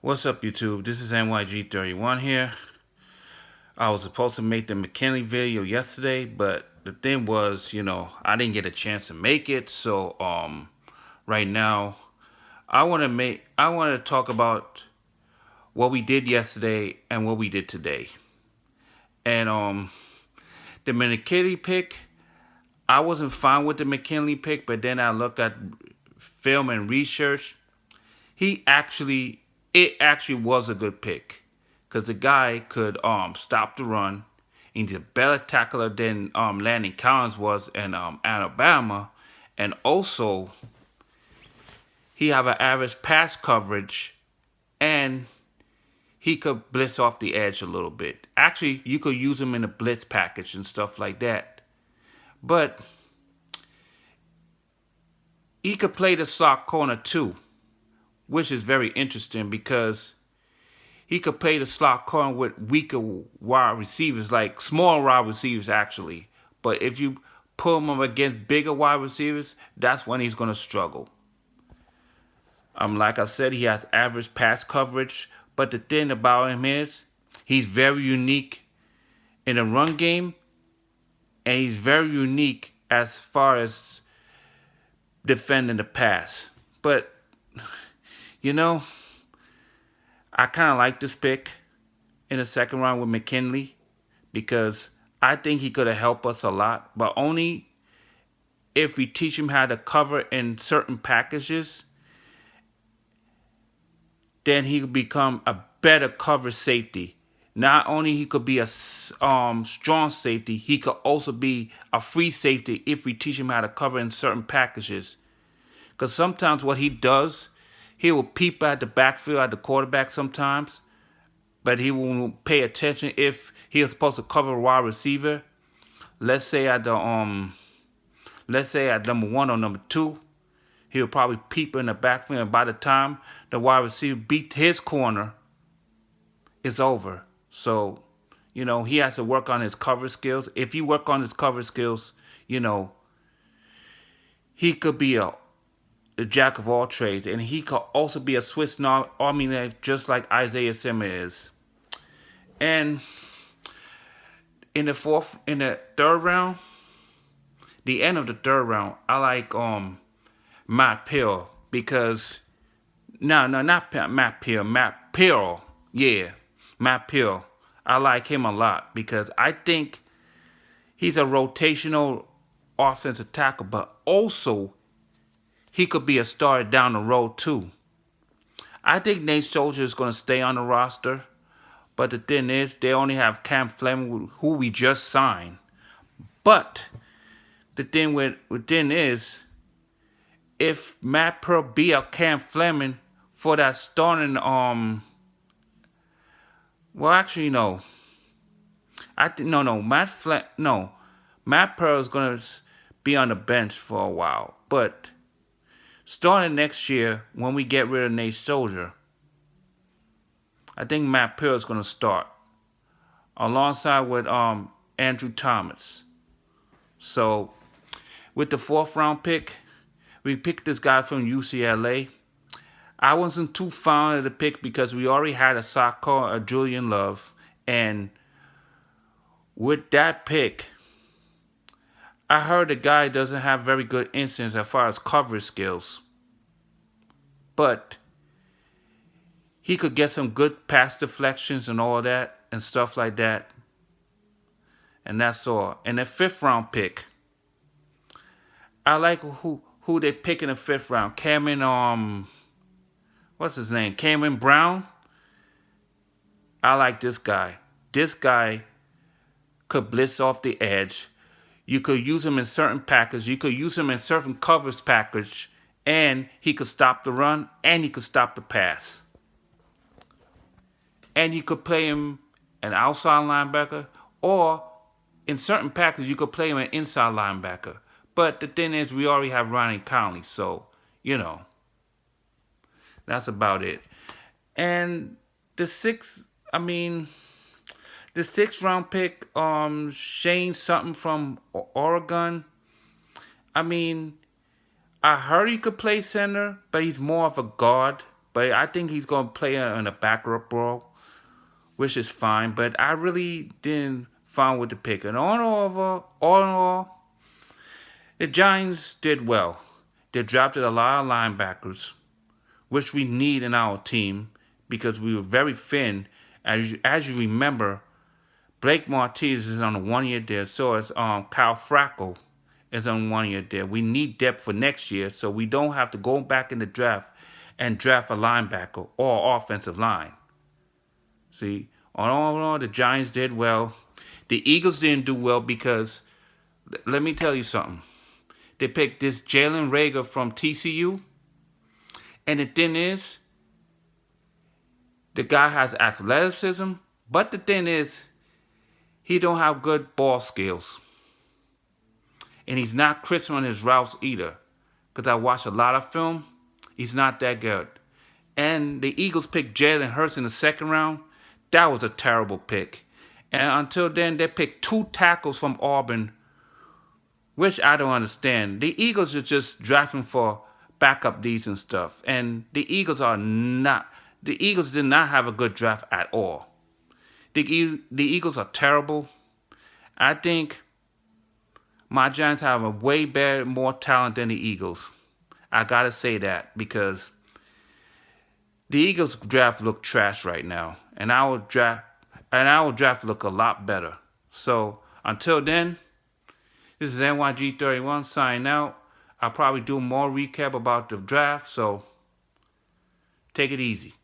What's up, YouTube? This is NYG31 here. I was supposed to make the McKinley video yesterday, but the thing was, I didn't get a chance to make it. So, right now, I want to talk about what we did yesterday and what we did today. And the McKinley pick, I wasn't fine with the McKinley pick, but then I looked at film and research. It actually was a good pick because the guy could stop the run. He's a better tackler than Landon Collins was in Alabama, and also he have an average pass coverage, and he could blitz off the edge a little bit. Actually, you could use him in a blitz package and stuff like that. But he could play the slot corner too, which is very interesting because he could play the slot corner with weaker wide receivers, like small wide receivers actually. But if you put him up against bigger wide receivers, that's when he's going to struggle. Like I said, he has average pass coverage. But the thing about him is he's very unique in the run game, and he's very unique as far as defending the pass. But, I kind of like this pick in the second round with McKinley because I think he could have helped us a lot, but only if we teach him how to cover in certain packages. Then he could become a better cover safety. Not only he could be a strong safety, he could also be a free safety if we teach him how to cover in certain packages. Because sometimes what he does, he will peep at the backfield at the quarterback sometimes, but he won't pay attention if he is supposed to cover a wide receiver. Let's say at number 1 or number 2, he'll probably peep in the backfield, and by the time the wide receiver beat his corner, it's over. So, he has to work on his cover skills. If he work on his cover skills, he could be a jack of all trades, and he could also be a Swiss Army knife, just like Isaiah Simmons is. And in the third round, the end of the third round, I like Matt Pearl because not Matt Pearl, Matt Pearl, yeah, Matt Pearl. I like him a lot because I think he's a rotational offensive tackle, but also he could be a starter down the road too. I think Nate Soldier is going to stay on the roster, but the thing is, they only have Cam Fleming, who we just signed. But the thing is, if Matt Pearl be a Cam Fleming for that starting, well, actually no, I think no, Matt Pearl is gonna be on the bench for a while, but starting next year when we get rid of Nate Soldier, I think Matt Pearl is gonna start alongside with Andrew Thomas. So with the 4th round pick, we picked this guy from UCLA. I wasn't too fond of the pick because we already had a slot corner, Julian Love, and with that pick, I heard the guy doesn't have very good instincts as far as coverage skills, but he could get some good pass deflections and all that and stuff like that. And that's all. And the 5th round pick, I like who they pick in the 5th round. Cameron, what's his name? Cameron Brown. I like this guy. This guy could blitz off the edge. You could use him in certain packages. You could use him in certain covers package, and he could stop the run, and he could stop the pass. And you could play him an outside linebacker, or in certain packages, you could play him an inside linebacker. But the thing is, we already have Ronnie Conley, so, that's about it. And the 6th round pick, Shane something from Oregon. I heard he could play center, but he's more of a guard but I think he's going to play in a backup role, which is fine. But I really didn't find with the pick. And all in all, the Giants did well. They drafted a lot of linebackers, which we need in our team because we were very thin. As you remember, Blake Martinez is on a 1 year deal. So is Kyle Frackel is on 1 year deal. We need depth for next year, so we don't have to go back in the draft and draft a linebacker or offensive line. See, on all in all, the Giants did well. The Eagles didn't do well because, let me tell you something. They picked this Jalen Reagor from TCU, and the thing is, the guy has athleticism, but the thing is, he don't have good ball skills. And he's not crisp on his routes either. Because I watched a lot of film, he's not that good. And the Eagles picked Jalen Hurts in the second round. That was a terrible pick. And until then, they picked 2 tackles from Auburn, which I don't understand. The Eagles are just drafting for backup Ds and stuff. And the Eagles did not have a good draft at all. The Eagles are terrible. I think my Giants have a way better, more talent than the Eagles. I gotta say that because the Eagles draft look trash right now, and our draft look a lot better. So until then, this is NYG31 signing out. I'll probably do more recap about the draft, so take it easy.